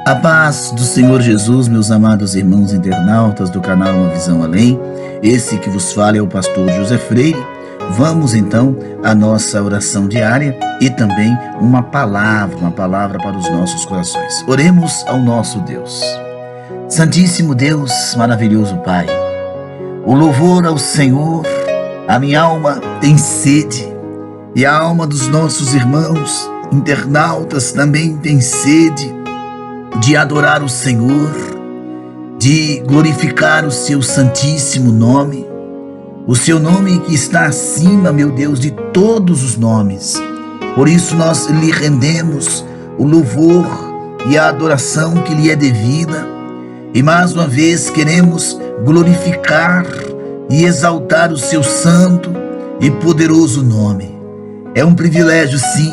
A paz do Senhor Jesus, meus amados irmãos internautas do canal Uma Visão Além. Esse que vos fala é o pastor José Freire. Vamos então à nossa oração diária e também uma palavra para os nossos corações. Oremos ao nosso Deus. Santíssimo Deus, maravilhoso Pai, o louvor ao Senhor, a minha alma tem sede e a alma dos nossos irmãos internautas também tem sede de adorar o Senhor, de glorificar o seu santíssimo nome, o seu nome que está acima, meu Deus, de todos os nomes. Por isso nós lhe rendemos o louvor e a adoração que lhe é devida, e mais uma vez queremos glorificar e exaltar o seu santo e poderoso nome. É um privilégio, sim,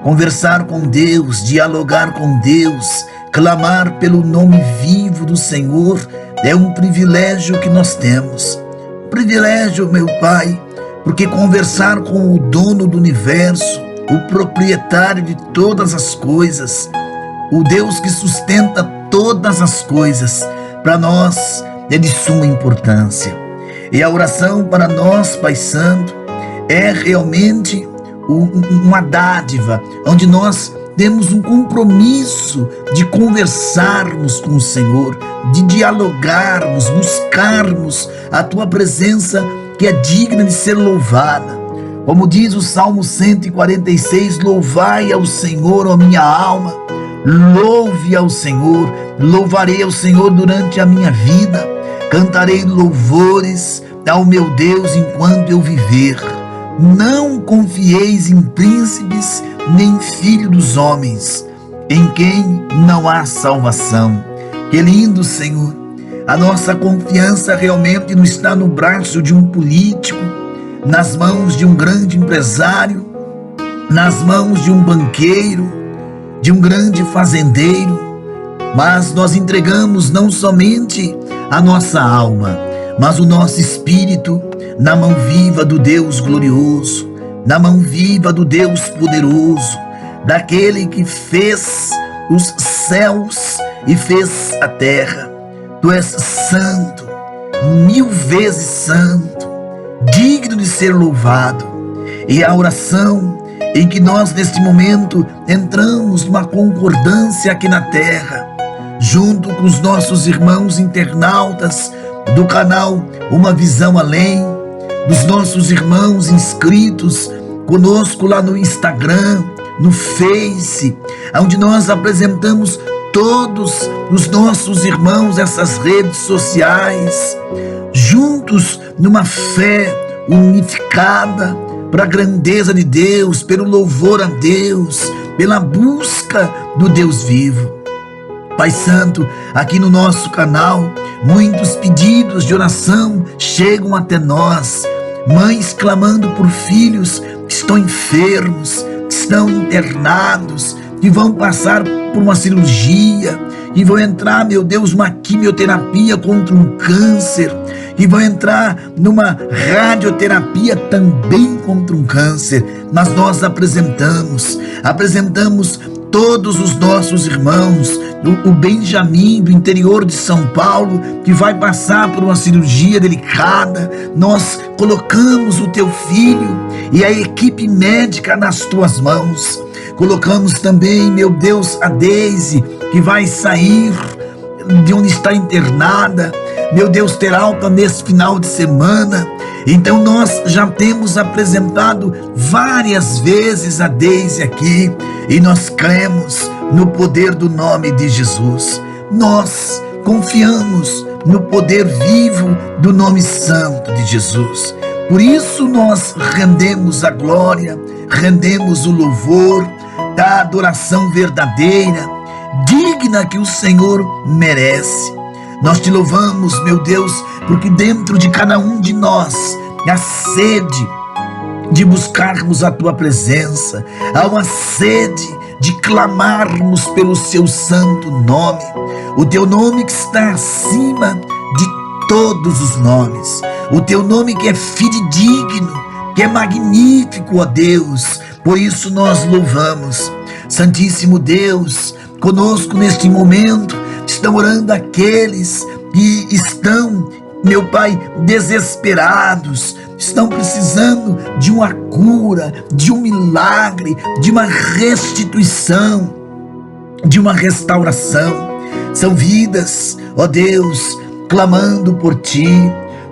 conversar com Deus, dialogar com Deus, clamar pelo nome vivo do Senhor. É um privilégio que nós temos. Um privilégio, meu Pai, porque conversar com o dono do universo, o proprietário de todas as coisas, o Deus que sustenta todas as coisas, para nós é de suma importância. E a oração para nós, Pai Santo, é realmente uma dádiva, onde nós temos um compromisso de conversarmos com o Senhor, de dialogarmos, buscarmos a Tua presença que é digna de ser louvada. Como diz o Salmo 146, louvai ao Senhor, ó minha alma, louve ao Senhor, louvarei ao Senhor durante a minha vida, cantarei louvores ao meu Deus enquanto eu viver. Não confieis em príncipes, nem filho dos homens, em quem não há salvação. Que lindo, Senhor! A nossa confiança realmente não está no braço de um político, nas mãos de um grande empresário, nas mãos de um banqueiro, de um grande fazendeiro, mas nós entregamos não somente a nossa alma, mas o nosso espírito na mão viva do Deus glorioso, na mão viva do Deus poderoso, daquele que fez os céus e fez a terra. Tu és santo, 1000 vezes santo, digno de ser louvado. E a oração em que nós neste momento entramos numa concordância aqui na terra, junto com os nossos irmãos internautas do canal Uma Visão Além, dos nossos irmãos inscritos conosco lá no Instagram, no Face, onde nós apresentamos todos os nossos irmãos essas redes sociais, juntos numa fé unificada para a grandeza de Deus, pelo louvor a Deus, pela busca do Deus vivo. Pai Santo, aqui no nosso canal, muitos pedidos de oração chegam até nós, mães clamando por filhos que estão enfermos, que estão internados, que vão passar por uma cirurgia, que vão entrar, meu Deus, uma quimioterapia contra um câncer, que vão entrar numa radioterapia também contra um câncer. Mas nós apresentamos todos os nossos irmãos, o Benjamin do interior de São Paulo, que vai passar por uma cirurgia delicada. Nós colocamos o teu filho e a equipe médica nas tuas mãos. Colocamos também, meu Deus, a Deise, que vai sair de onde está internada, meu Deus, ter alta nesse final de semana. Então nós já temos apresentado várias vezes a Deise aqui, e nós cremos no poder do nome de Jesus. Nós confiamos no poder vivo do nome santo de Jesus. Por isso nós rendemos a glória, rendemos o louvor da adoração verdadeira, digna que o Senhor merece. Nós te louvamos, meu Deus, porque dentro de cada um de nós há sede de buscarmos a tua presença, há uma sede de clamarmos pelo seu santo nome, o teu nome que está acima de todos os nomes, o teu nome que é fidedigno, que é magnífico, ó Deus. Por isso nós louvamos, Santíssimo Deus, conosco neste momento estão orando aqueles que estão, meu Pai, desesperados, estão precisando de uma cura, de um milagre, de uma restituição, de uma restauração. São vidas, ó Deus, clamando por Ti.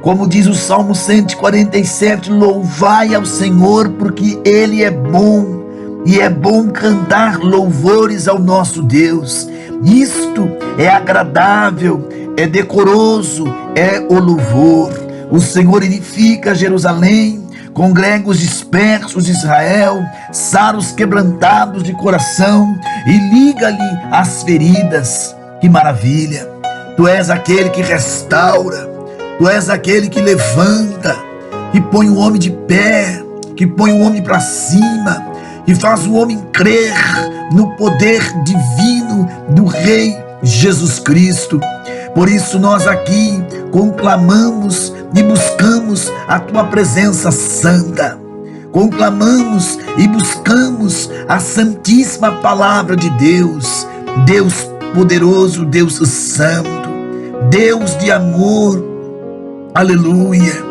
Como diz o Salmo 147, louvai ao Senhor porque Ele é bom, e é bom cantar louvores ao nosso Deus. Isto é agradável, é decoroso, é o louvor. O Senhor edifica Jerusalém, congrega os dispersos de Israel, sara os quebrantados de coração e liga-lhe as feridas. Que maravilha! Tu és aquele que restaura, Tu és aquele que levanta, que põe o homem de pé, que põe o homem para cima, que faz o homem crer no poder divino do Rei Jesus Cristo. Por isso nós aqui conclamamos e buscamos a Tua presença santa. Conclamamos e buscamos a santíssima palavra de Deus. Deus poderoso, Deus santo, Deus de amor, aleluia.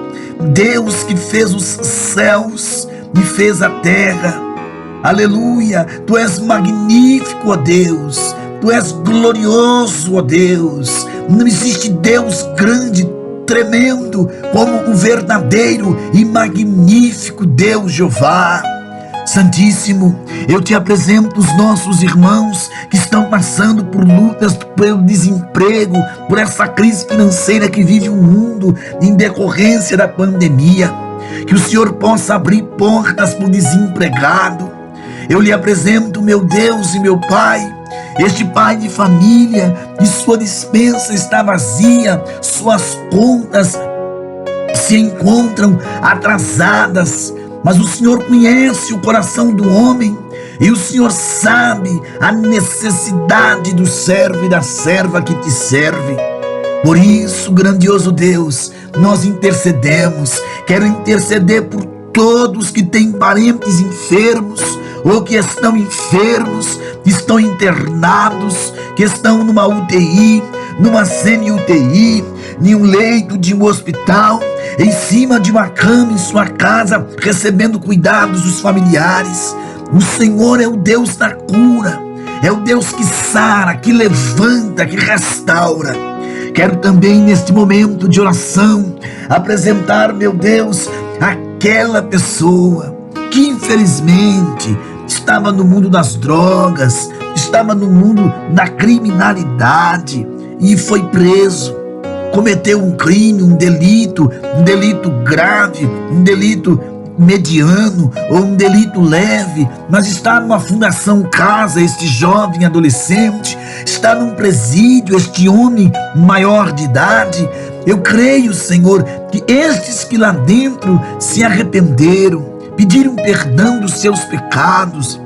Deus que fez os céus e fez a terra, aleluia. Tu és magnífico, ó Deus, Tu és glorioso, ó Deus. Não existe Deus grande, tremendo, como o verdadeiro e magnífico Deus Jeová. Santíssimo, eu Te apresento os nossos irmãos que estão passando por lutas, pelo desemprego, por essa crise financeira que vive o mundo em decorrência da pandemia. Que o Senhor possa abrir portas para o desempregado. Eu lhe apresento, meu Deus e meu Pai, este pai de família, e sua despensa está vazia, suas contas se encontram atrasadas, mas o Senhor conhece o coração do homem, e o Senhor sabe a necessidade do servo e da serva que Te serve. Por isso, grandioso Deus, nós intercedemos. Quero interceder por todos que têm parentes enfermos, ou que estão enfermos, que estão internados, que estão numa UTI, numa semi-UTI, em um leito de um hospital, em cima de uma cama em sua casa, recebendo cuidados dos familiares. O Senhor é o Deus da cura, é o Deus que sara, que levanta, que restaura. Quero também, neste momento de oração, apresentar, meu Deus, aquela pessoa que infelizmente estava no mundo das drogas, estava no mundo da criminalidade e foi preso, cometeu um crime, um delito grave, um delito mediano ou um delito leve, mas está numa fundação casa, este jovem adolescente, está num presídio, este homem maior de idade. Eu creio, Senhor, que estes que lá dentro se arrependeram, pediram perdão dos seus pecados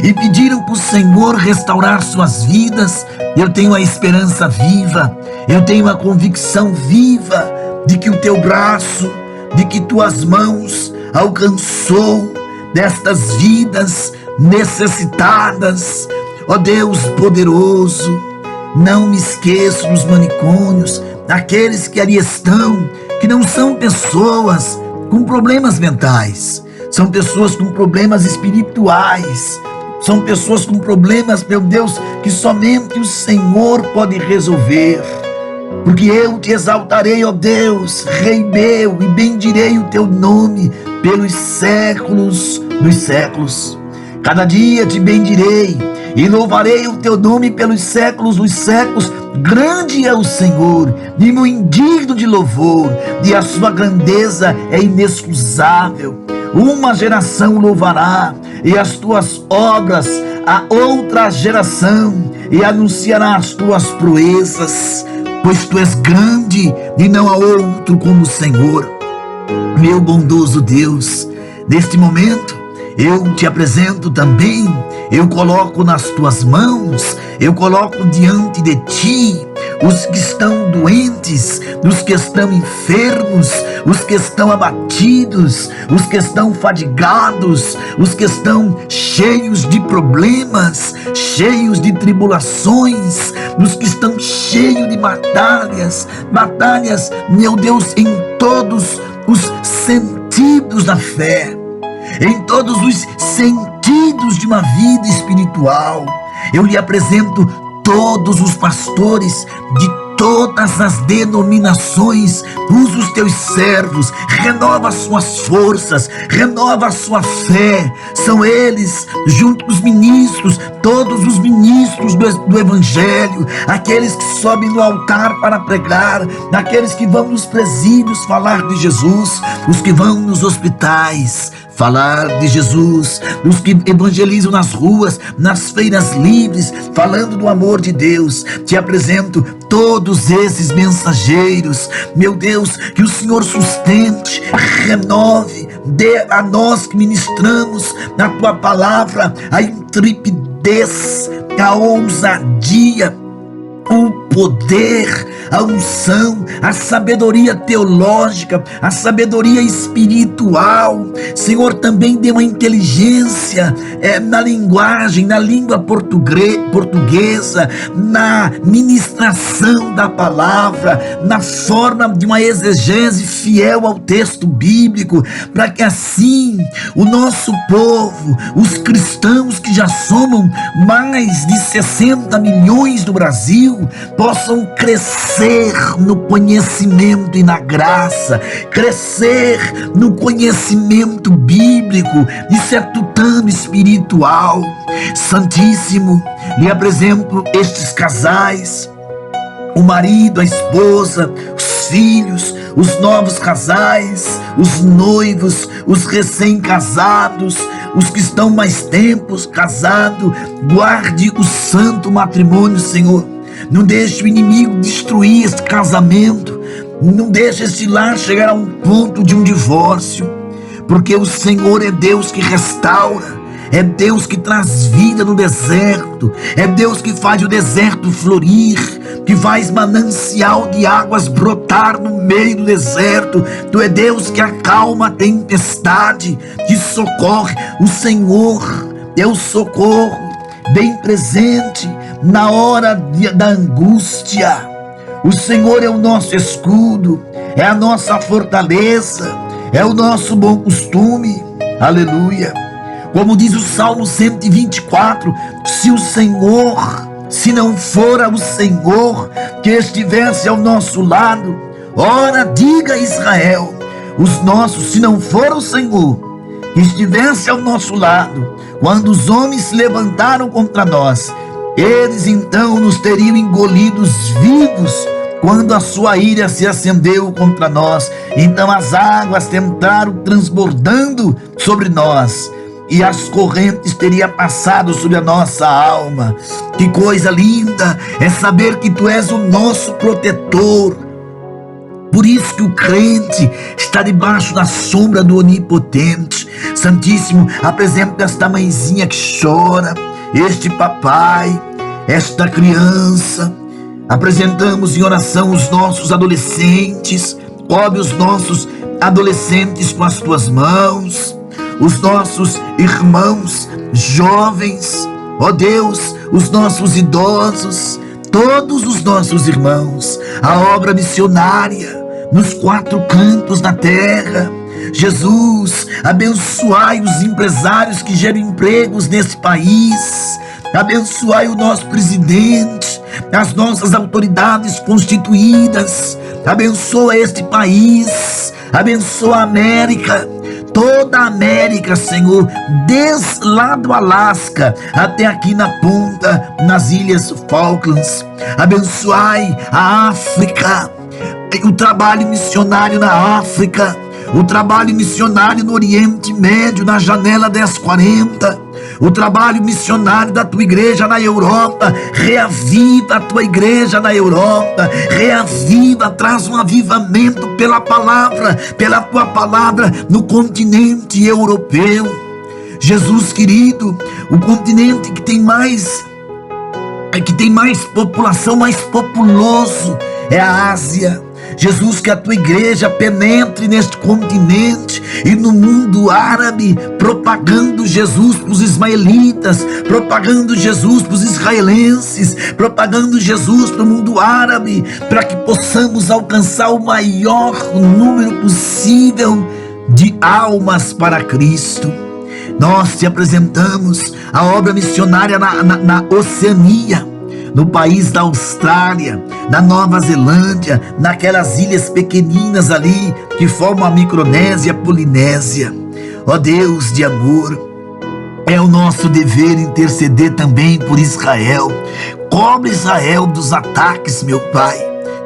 e pediram para o Senhor restaurar suas vidas. Eu tenho a esperança viva, eu tenho a convicção viva de que o Teu braço, de que Tuas mãos alcançou destas vidas necessitadas. Ó Deus poderoso, não me esqueço dos manicômios, daqueles que ali estão, que não são pessoas com problemas mentais, são pessoas com problemas espirituais, são pessoas com problemas, meu Deus, que somente o Senhor pode resolver. Porque eu Te exaltarei, ó Deus, Rei meu, e bendirei o Teu nome pelos séculos dos séculos. Cada dia Te bendirei e louvarei o Teu nome pelos séculos dos séculos. Grande é o Senhor, e muito indigno de louvor, e a sua grandeza é inexcusável. Uma geração louvará, e as Tuas obras a outra geração, e anunciará as Tuas proezas, pois Tu és grande, e não há outro como o Senhor. Meu bondoso Deus, neste momento, eu Te apresento também, eu coloco nas Tuas mãos, eu coloco diante de Ti os que estão doentes, os que estão enfermos, os que estão abatidos, os que estão fadigados, os que estão cheios de problemas, cheios de tribulações, os que estão cheios de batalhas, meu Deus, em todos os sentidos da fé, em todos os sentidos de uma vida espiritual. Eu lhe apresento todos os pastores de todas as denominações. Usa os teus servos, renova as suas forças, renova a sua fé. São eles, junto com os ministros, todos os ministros do Evangelho, aqueles que sobem no altar para pregar, aqueles que vão nos presídios falar de Jesus, os que vão nos hospitais falar de Jesus, os que evangelizam nas ruas, nas feiras livres, falando do amor de Deus. Te apresento todos esses mensageiros, meu Deus, que o Senhor sustente, renove, dê a nós que ministramos na tua palavra a intrepidez, a ousadia, o poder, a unção, a sabedoria teológica, a sabedoria espiritual. Senhor, também dê uma inteligência na linguagem, na língua portuguesa, na ministração da palavra, na forma de uma exegese fiel ao texto bíblico, para que assim o nosso povo, os cristãos que já somam mais de 60 milhões do Brasil, possam crescer no conhecimento e na graça, crescer no conhecimento bíblico. Isso é tutano espiritual. Santíssimo, lhe apresento estes casais, o marido, a esposa, os filhos, os novos casais, os noivos, os recém-casados, os que estão mais tempos casados. Guarde o santo matrimônio, Senhor. Não deixe o inimigo destruir este casamento. Não deixe este lar chegar a um ponto de um divórcio. Porque o Senhor é Deus que restaura. É Deus que traz vida no deserto. É Deus que faz o deserto florir, que faz manancial de águas brotar no meio do deserto. Tu é Deus que acalma a tempestade, que socorre. O Senhor é o socorro bem presente na hora da angústia. O Senhor é o nosso escudo, é a nossa fortaleza, é o nosso bom costume. Aleluia. Como diz o Salmo 124, se não fora o Senhor que estivesse ao nosso lado, ora, diga Israel, se não for o Senhor que estivesse ao nosso lado, quando os homens se levantaram contra nós, eles então nos teriam engolidos vivos. Quando a sua ira se acendeu contra nós, então as águas entraram transbordando sobre nós, e as correntes teriam passado sobre a nossa alma. Que coisa linda é saber que tu és o nosso protetor. Por isso que o crente está debaixo da sombra do Onipotente. Santíssimo, apresento esta mãezinha que chora, este papai, esta criança. Apresentamos em oração os nossos adolescentes. Cobre os nossos adolescentes com as tuas mãos, os nossos irmãos jovens, ó Deus, os nossos idosos, todos os nossos irmãos, a obra missionária nos 4 cantos da terra. Jesus, abençoai os empresários que geram empregos nesse país, abençoai o nosso presidente, as nossas autoridades constituídas, abençoa este país, abençoa a América, toda a América, Senhor, desde lá do Alasca até aqui na ponta, nas ilhas Falklands. Abençoai a África, o trabalho missionário na África, o trabalho missionário no Oriente Médio, na janela 1040, o trabalho missionário da tua igreja na Europa. Reaviva a tua igreja na Europa, reaviva, traz um avivamento pela palavra, pela tua palavra no continente europeu. Jesus querido, o continente que tem mais que tem mais população, mais populoso, é a Ásia. Jesus, que a tua igreja penetre neste continente e no mundo árabe, propagando Jesus para os ismaelitas, propagando Jesus para os israelenses, propagando Jesus para o mundo árabe, para que possamos alcançar o maior número possível de almas para Cristo. Nós te apresentamos a obra missionária na Oceania, no país da Austrália, na Nova Zelândia, naquelas ilhas pequeninas ali que formam a Micronésia, a Polinésia. Ó Deus de amor, é o nosso dever interceder também por Israel. Cobre Israel dos ataques, meu Pai,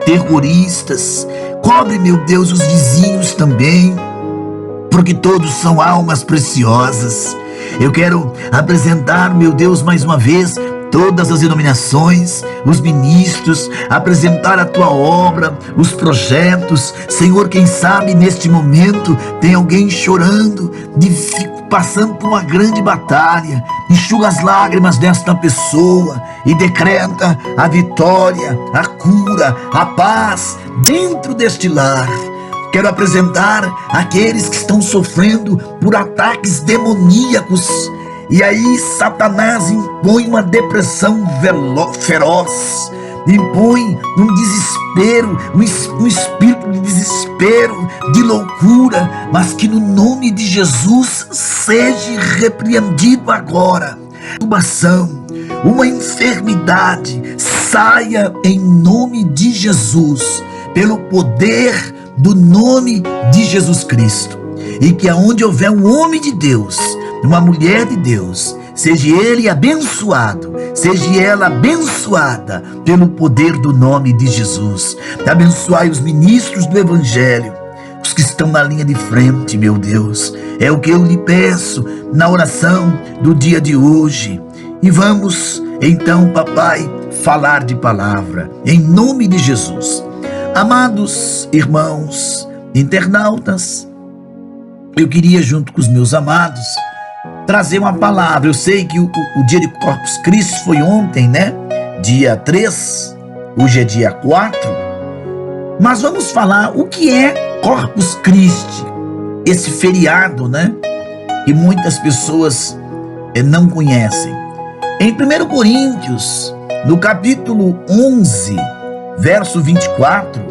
terroristas. Cobre, meu Deus, os vizinhos também, porque todos são almas preciosas. Eu quero apresentar, meu Deus, mais uma vez, todas as denominações, os ministros, apresentar a tua obra, os projetos. Senhor, quem sabe neste momento tem alguém chorando, passando por uma grande batalha. Enxuga as lágrimas desta pessoa e decreta a vitória, a cura, a paz dentro deste lar. Quero apresentar aqueles que estão sofrendo por ataques demoníacos. E aí Satanás impõe uma depressão feroz, impõe um desespero, um espírito de desespero, de loucura, mas que no nome de Jesus seja repreendido agora. Uma enfermidade saia em nome de Jesus, pelo poder do nome de Jesus Cristo. E que aonde houver um homem de Deus, uma mulher de Deus, seja ele abençoado, seja ela abençoada pelo poder do nome de Jesus. Abençoai os ministros do Evangelho, os que estão na linha de frente, meu Deus. É o que eu lhe peço na oração do dia de hoje. E vamos então, papai, falar de palavra, em nome de Jesus. Amados irmãos internautas, eu queria, junto com os meus amados, trazer uma palavra. Eu sei que o dia de Corpus Christi foi ontem, né? Dia 3, hoje é dia 4. Mas vamos falar o que é Corpus Christi, esse feriado, né? Que muitas pessoas não conhecem. Em 1 Coríntios, no capítulo 11, verso 24,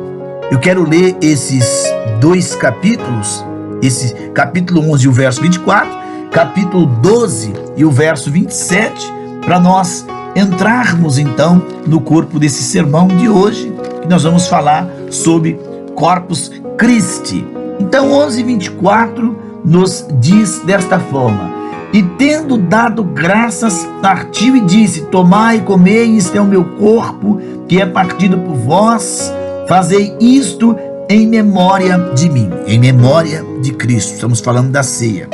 eu quero ler esses dois capítulos, esse capítulo 11 e o verso 24, capítulo 12 e o verso 27, para nós entrarmos então no corpo desse sermão de hoje, que nós vamos falar sobre Corpus Christi. Então 11:24 nos diz desta forma: e tendo dado graças, partiu e disse: tomai e comei, isto é o meu corpo, que é partido por vós, fazei isto em memória de mim, em memória de Cristo. Estamos falando da ceia.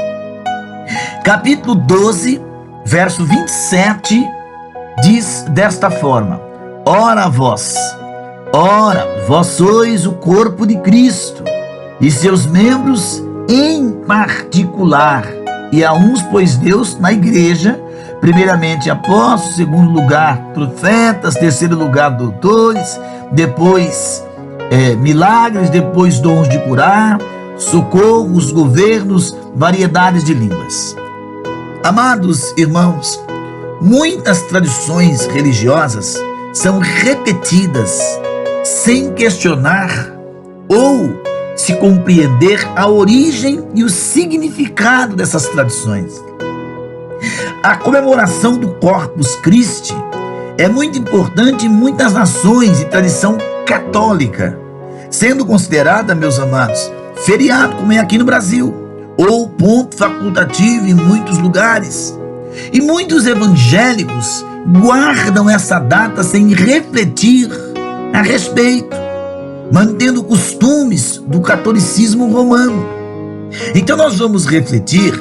Capítulo 12, verso 27, diz desta forma: ora vós sois o corpo de Cristo, e seus membros em particular, e a uns pôs Deus na igreja, primeiramente apóstolos, segundo lugar profetas, terceiro lugar doutores, depois milagres, depois dons de curar, socorros, governos, variedades de línguas. Amados irmãos, muitas tradições religiosas são repetidas sem questionar ou se compreender a origem e o significado dessas tradições. A comemoração do Corpus Christi é muito importante em muitas nações e tradição católica, sendo considerada, meus amados, feriado, como é aqui no Brasil, ou ponto facultativo em muitos lugares. E muitos evangélicos guardam essa data sem refletir a respeito, mantendo costumes do catolicismo romano. Então nós vamos refletir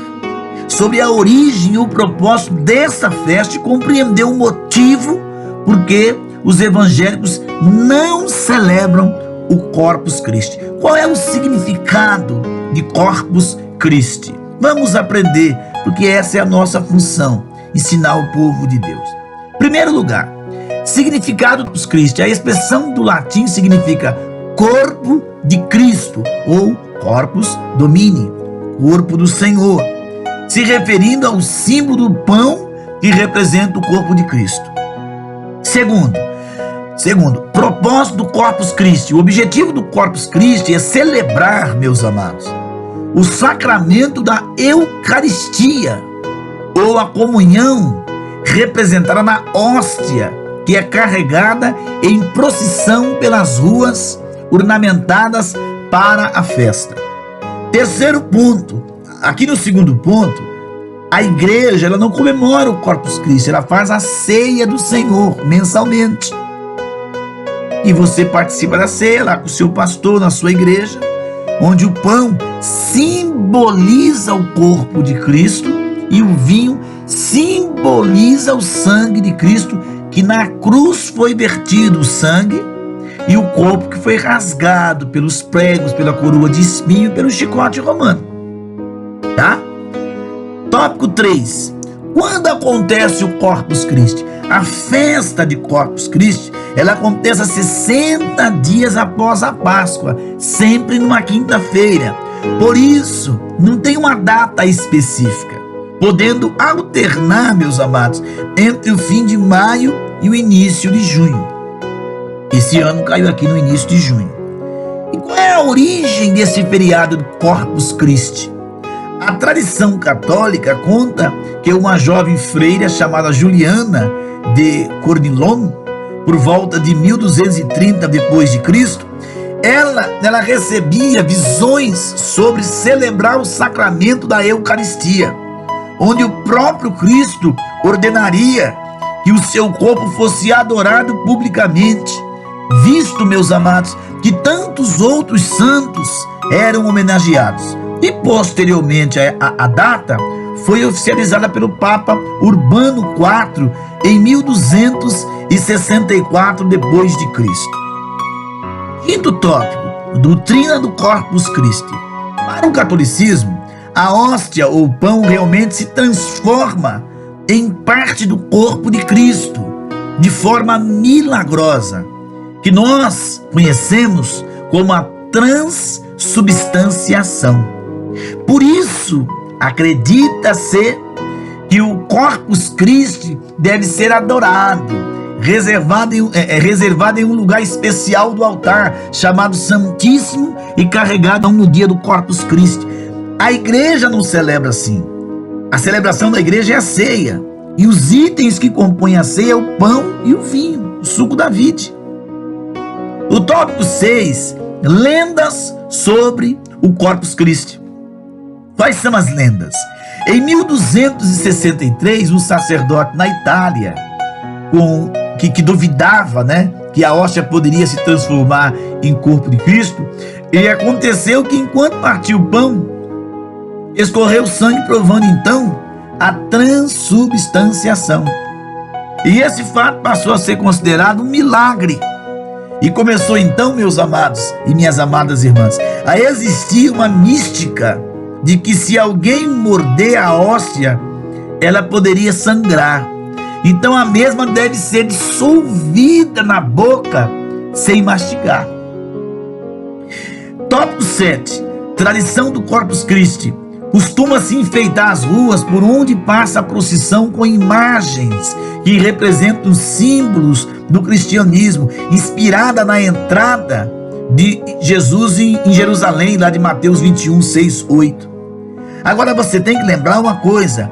sobre a origem e o propósito dessa festa e compreender o motivo por que os evangélicos não celebram o Corpus Christi. Qual é o significado de Corpus Christi? Vamos aprender, porque essa é a nossa função, ensinar o povo de Deus. Em primeiro lugar, Significado dos Christi. A expressão do latim significa corpo de Cristo ou corpus domini, corpo do Senhor, se referindo ao símbolo do pão que representa o corpo de Cristo. Segundo, propósito do Corpus Christi. O objetivo do Corpus Christi é celebrar, meus amados, o sacramento da Eucaristia, ou a comunhão representada na hóstia, que é carregada em procissão pelas ruas ornamentadas para a festa. Terceiro ponto, aqui no segundo ponto, a igreja ela não comemora o Corpus Christi, ela faz a ceia do Senhor mensalmente. E você participa da ceia lá com o seu pastor na sua igreja, onde o pão simboliza o corpo de Cristo e o vinho simboliza o sangue de Cristo, que na cruz foi vertido o sangue, e o corpo que foi rasgado pelos pregos, pela coroa de espinho, pelo chicote romano. Tá? Tópico 3. Quando acontece o Corpus Christi? A festa de Corpus Christi, ela acontece 60 dias após a Páscoa, sempre numa quinta-feira. Por isso, não tem uma data específica, podendo alternar, meus amados, entre o fim de maio e o início de junho. Esse ano caiu aqui no início de junho. E qual é a origem desse feriado do Corpus Christi? A tradição católica conta que uma jovem freira chamada Juliana de Cornilon, por volta de 1230 depois de Cristo, ela recebia visões sobre celebrar o sacramento da Eucaristia, onde o próprio Cristo ordenaria que o seu corpo fosse adorado publicamente, visto, meus amados, que tantos outros santos eram homenageados. E posteriormente a data foi oficializada pelo Papa Urbano IV em 1264 depois de Cristo. Quinto tópico, doutrina do Corpus Christi. Para o catolicismo, a hóstia ou pão realmente se transforma em parte do corpo de Cristo, de forma milagrosa, que nós conhecemos como a transubstanciação. Por isso, acredita-se que o Corpus Christi deve ser adorado, reservado em um lugar especial do altar, chamado Santíssimo, e carregado no dia do Corpus Christi. A igreja não celebra assim. A celebração da igreja é a ceia, e os itens que compõem a ceia é o pão e o vinho, o suco da vide. O tópico 6, lendas sobre o Corpus Christi. Quais são as lendas? Em 1263, um sacerdote na Itália, que duvidava, que a hóstia poderia se transformar em corpo de Cristo, e aconteceu que enquanto partia o pão, escorreu sangue, provando então a transubstanciação. E esse fato passou a ser considerado um milagre. E começou então, meus amados e minhas amadas irmãs, a existir uma mística de que se alguém morder a hóstia, ela poderia sangrar. Então a mesma deve ser dissolvida na boca sem mastigar. Tópico 7. Tradição do Corpus Christi. Costuma-se enfeitar as ruas por onde passa a procissão com imagens que representam símbolos do cristianismo, inspirada na entrada de Jesus em Jerusalém, lá de Mateus 21, 6, 8. Agora você tem que lembrar uma coisa: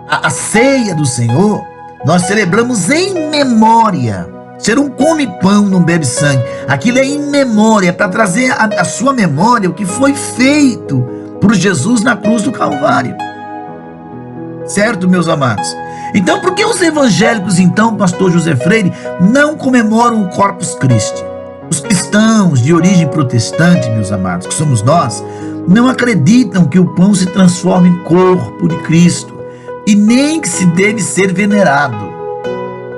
a ceia do Senhor nós celebramos em memória. Você não come pão, não bebe sangue. Aquilo é em memória, para trazer a sua memória o que foi feito por Jesus na cruz do Calvário. Certo, meus amados? Então, por que os evangélicos, então, pastor José Freire, não comemoram o Corpus Christi? Os cristãos de origem protestante, meus amados, que somos nós, não acreditam que o pão se transforma em corpo de Cristo, e nem que se deve ser venerado,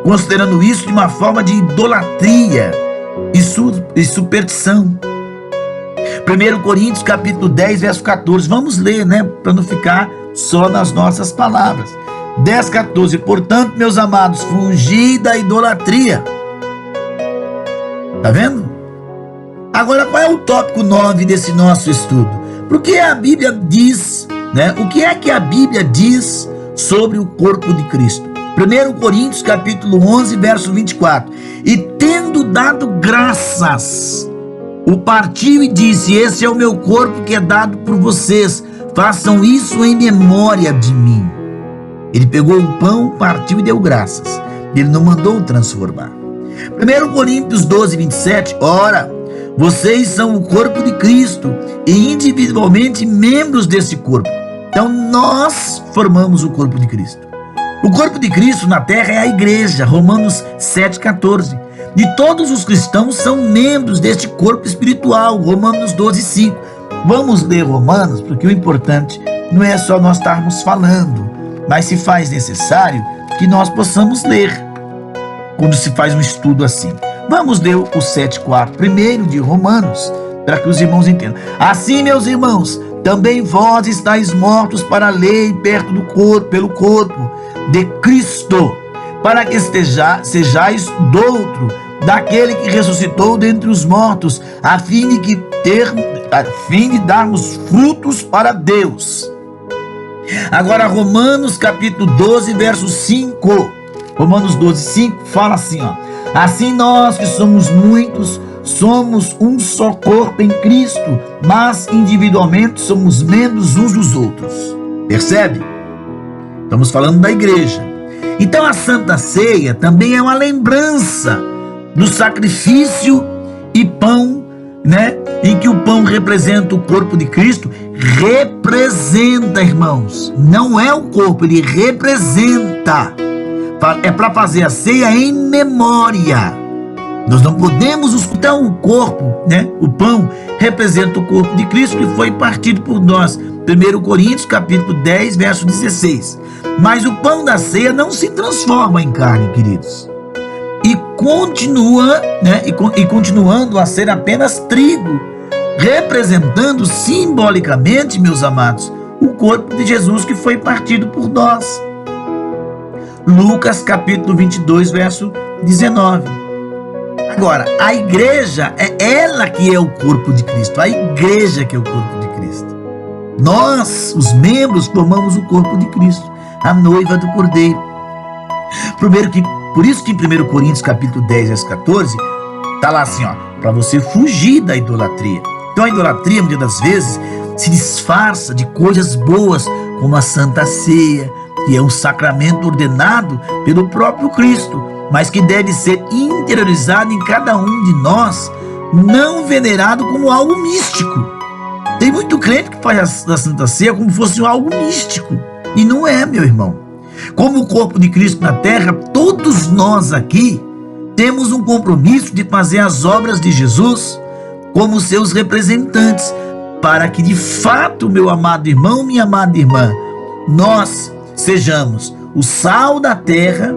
considerando isso de uma forma de idolatria e superstição. 1 Coríntios capítulo 10, verso 14, vamos ler, para não ficar só nas nossas palavras. 10:14. Portanto, meus amados, fugi da idolatria. Tá vendo? Agora, qual é o tópico 9 desse nosso estudo? Porque a Bíblia diz, né? O que é que a Bíblia diz sobre o corpo de Cristo? 1 Coríntios capítulo 11, verso 24. E tendo dado graças, o partiu e disse: esse é o meu corpo que é dado por vocês, façam isso em memória de mim. Ele pegou o pão, partiu e deu graças. Ele não mandou transformar. 1 Coríntios 12, 27. Ora, vocês são o corpo de Cristo e individualmente membros desse corpo. Então nós formamos o corpo de Cristo. O corpo de Cristo na terra é a igreja, Romanos 7,14. E todos os cristãos são membros deste corpo espiritual, Romanos 12,5. Vamos ler Romanos, porque o importante não é só nós estarmos falando, mas se faz necessário que nós possamos ler quando se faz um estudo assim. Vamos ler o 7,4 primeiro de Romanos, para que os irmãos entendam. Assim, meus irmãos, também vós estáis mortos para a lei perto do corpo, pelo corpo de Cristo, para que sejais doutro daquele que ressuscitou dentre os mortos, a fim de darmos frutos para Deus. Agora Romanos capítulo 12, verso 5. Romanos 12, 5 fala assim, ó: assim nós que somos muitos, somos um só corpo em Cristo, mas individualmente somos membros uns dos outros. Percebe? Estamos falando da igreja. Então a Santa Ceia também é uma lembrança do sacrifício e pão, né? Em que o pão representa o corpo de Cristo. Representa, irmãos, não é o corpo, ele representa. É para fazer a ceia em memória. Nós não podemos escutar o corpo, né? O pão representa o corpo de Cristo que foi partido por nós. 1 Coríntios capítulo 10, verso 16. Mas o pão da ceia não se transforma em carne, queridos. E continua, né? E continuando a ser apenas trigo, representando simbolicamente, meus amados, o corpo de Jesus que foi partido por nós. Lucas capítulo 22, verso 19. Agora, a igreja é ela que é o corpo de Cristo, a igreja que é o corpo de Cristo. Nós, os membros, formamos o corpo de Cristo, a noiva do Cordeiro. Por isso que em 1 Coríntios capítulo 10, verso 14, está lá assim, ó, para você fugir da idolatria. Então a idolatria, muitas das vezes, se disfarça de coisas boas, como a Santa Ceia, que é um sacramento ordenado pelo próprio Cristo, mas que deve ser interiorizado em cada um de nós, não venerado como algo místico. Tem muito crente que faz a Santa Ceia como fosse algo místico, e não é, meu irmão. Como o corpo de Cristo na terra, todos nós aqui temos um compromisso de fazer as obras de Jesus como seus representantes, para que de fato, meu amado irmão, minha amada irmã, nós sejamos o sal da terra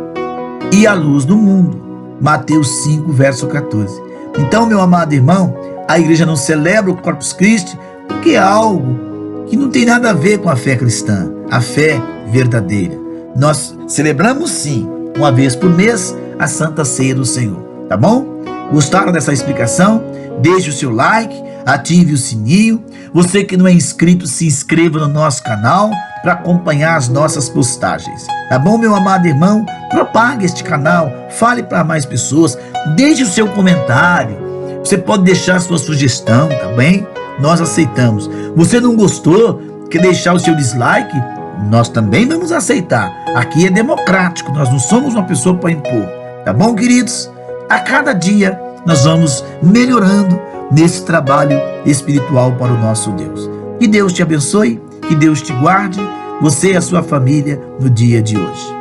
e a luz do mundo. Mateus 5, verso 14. Então, meu amado irmão, a igreja não celebra o Corpus Christi porque é algo que não tem nada a ver com a fé cristã, a fé verdadeira. Nós celebramos sim, uma vez por mês, a Santa Ceia do Senhor, tá bom? Gostaram dessa explicação? Deixe o seu like, ative o sininho. Você que não é inscrito, se inscreva no nosso canal para acompanhar as nossas postagens. Tá bom, meu amado irmão? Propague este canal, fale para mais pessoas, deixe o seu comentário. Você pode deixar a sua sugestão, tá bem? Nós aceitamos. Você não gostou, quer deixar o seu dislike? Nós também vamos aceitar. Aqui é democrático, nós não somos uma pessoa para impor. Tá bom, queridos? A cada dia nós vamos melhorando nesse trabalho espiritual para o nosso Deus. Que Deus te abençoe, que Deus te guarde, você e a sua família no dia de hoje.